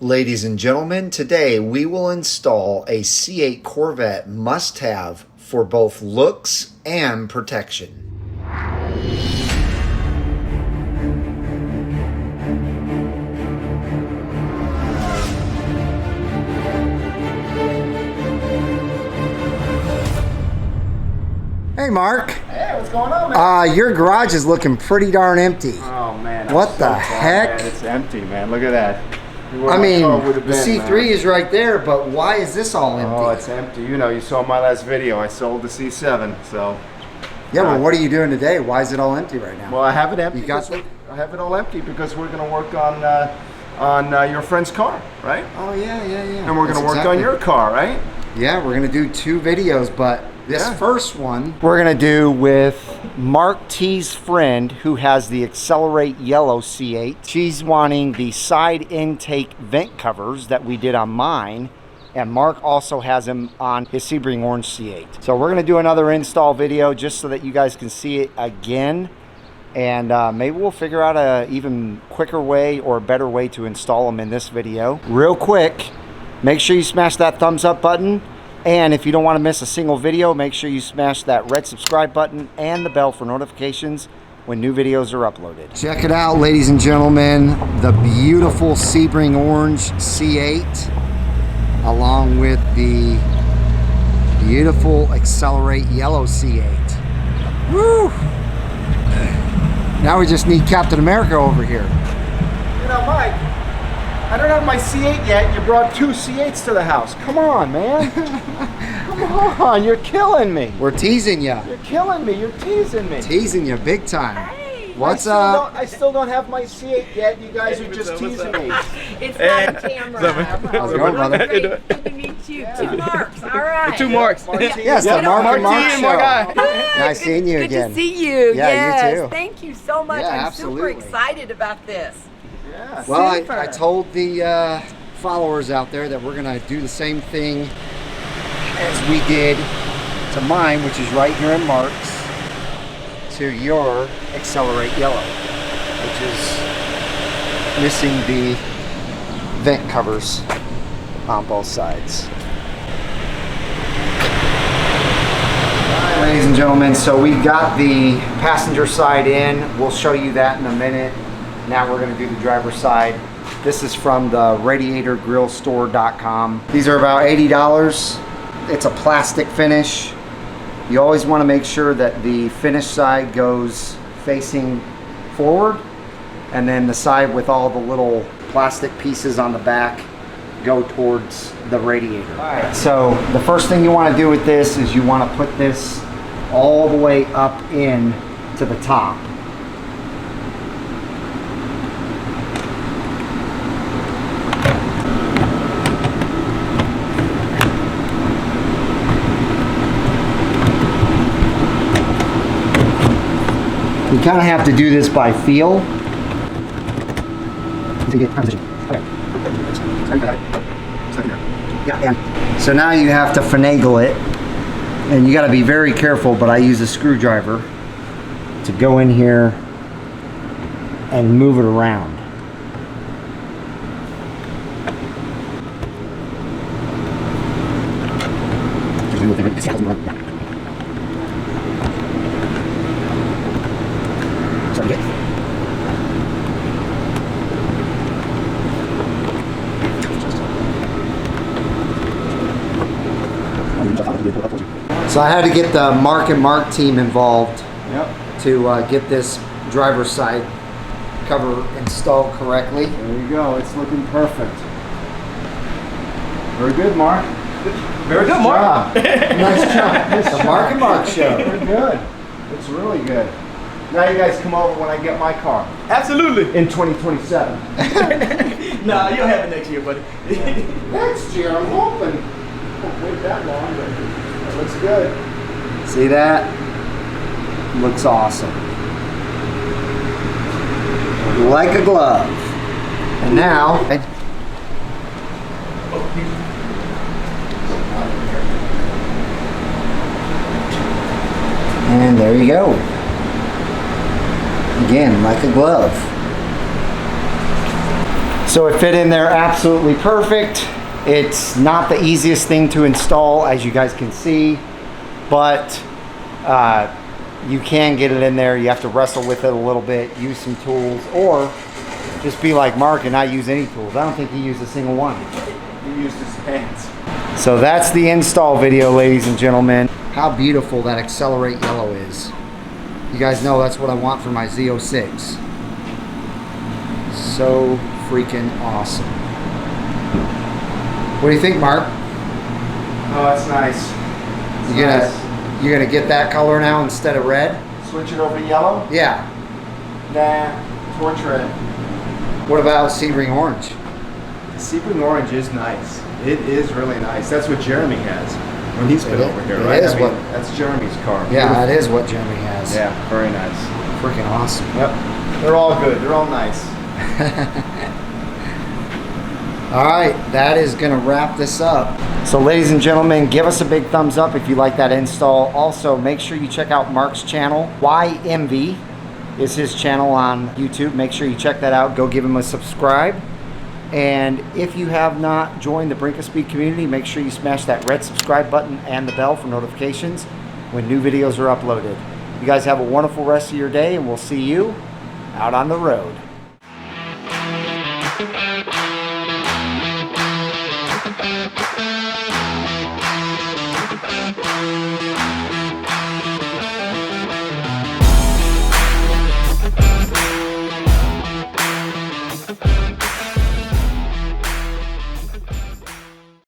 Ladies and gentlemen, today we will install a C8 Corvette must-have for both looks and protection. Hey Mark. Hey, what's going on, man? Your garage is looking pretty darn empty. Oh man. What the heck? Man. It's empty, man. Look at that. I mean, the C3 is right there, but why is this all empty? Oh, it's empty. You know, you saw my last video. I sold the C7, so. Yeah, but what are you doing today? Why is it all empty right now? Well, I have it empty. I have it all empty because we're going to work on your friend's car, right? Oh yeah. And we're going to work on your car, right? Yeah, we're going to do 2 videos, but this first one we're going to do with Mark T's friend who has the Accelerate Yellow C8. She's wanting the side intake vent covers that we did on mine, and Mark also has them on his Sebring Orange C8. So we're going to do another install video just so that you guys can see it again, and maybe we'll figure out a even quicker way or a better way to install them in this video. Real quick, make sure you smash that thumbs up button. And if you don't want to miss a single video, make sure you smash that red subscribe button and the bell for notifications when new videos are uploaded. Check it out, ladies and gentlemen, the beautiful Sebring Orange C8 along with the beautiful Accelerate Yellow C8. Woo! Now we just need Captain America over here. You know, Mike, I don't have my C8 yet. You brought 2 C8s to the house. Come on, man. Come on, you're killing me. We're teasing you. You're killing me. You're teasing me. Teasing you big time. Hey. What's up? I still don't have my C8 yet. You guys are just teasing me. It's not a camera. How's it going, brother? Great. Good to meet you. 2 marks. All right. 2 marks. Yes, the Mark and Mark show. Mark Nice seeing you again. Good to see you. Yeah, yes. you too. Thank you so much. Yeah, I'm absolutely. super excited about this. Yeah. Well, I told the followers out there that we're going to do the same thing as we did to mine, which is right here in Mark's, to your Accelerate Yellow, which is missing the vent covers on both sides. Ladies and gentlemen, so we got the passenger side in. We'll show you that in a minute. Now we're going to do the driver's side. This is from the radiatorgrillstore.com. These are about $80. It's a plastic finish. You always want to make sure that the finish side goes facing forward, and then the side with all the little plastic pieces on the back go towards the radiator. All right, so the first thing you want to do with this is you want to put this all the way up in to the top. You kind of have to do this by feel to get position. Okay. Yeah, and so now you have to finagle it, and you got to be very careful, but I use a screwdriver to go in here and move it around. So I had to get the Mark and Mark team involved to get this driver's side cover installed correctly. There you go. It's looking perfect. Very good, Mark. Very good, Mark. Nice job. The Mark and Mark show. Very good. It's really good. Now you guys come over when I get my car. Absolutely. In 2027. Nah, you'll have it next year, buddy. Next year, I'm hoping. Won't wait that long, but it looks good. See that? Looks awesome. Like a glove. And now, and there you go. Again, like a glove. So it fit in there absolutely perfect. It's not the easiest thing to install, as you guys can see, but you can get it in there. You have to wrestle with it a little bit, use some tools, or just be like Mark and not use any tools. I don't think he used a single one. He used his hands. So that's the install video, ladies and gentlemen. How beautiful that Accelerate Yellow is. You guys know that's what I want for my Z06. So freaking awesome. What do you think, Mark? Oh, that's nice. You're gonna get that color now instead of red? Switch it over to yellow? Yeah. Nah, torch red. What about Sebring Orange? The Sebring orange is nice. It is really nice. That's what Jeremy has when he's been over here, right? That's Jeremy's car. Yeah, that is what Jeremy has. Yeah, very nice. Freaking awesome. Yep. They're all good. They're all nice. All right, that is gonna wrap this up. So ladies and gentlemen, give us a big thumbs up if you like that install. Also, make sure you check out Mark's channel. YMV is his channel on YouTube. Make sure you check that out. Go give him a subscribe. And if you have not joined the Brink of Speed community, make sure you smash that red subscribe button and the bell for notifications when new videos are uploaded. You guys have a wonderful rest of your day, and we'll see you out on the road.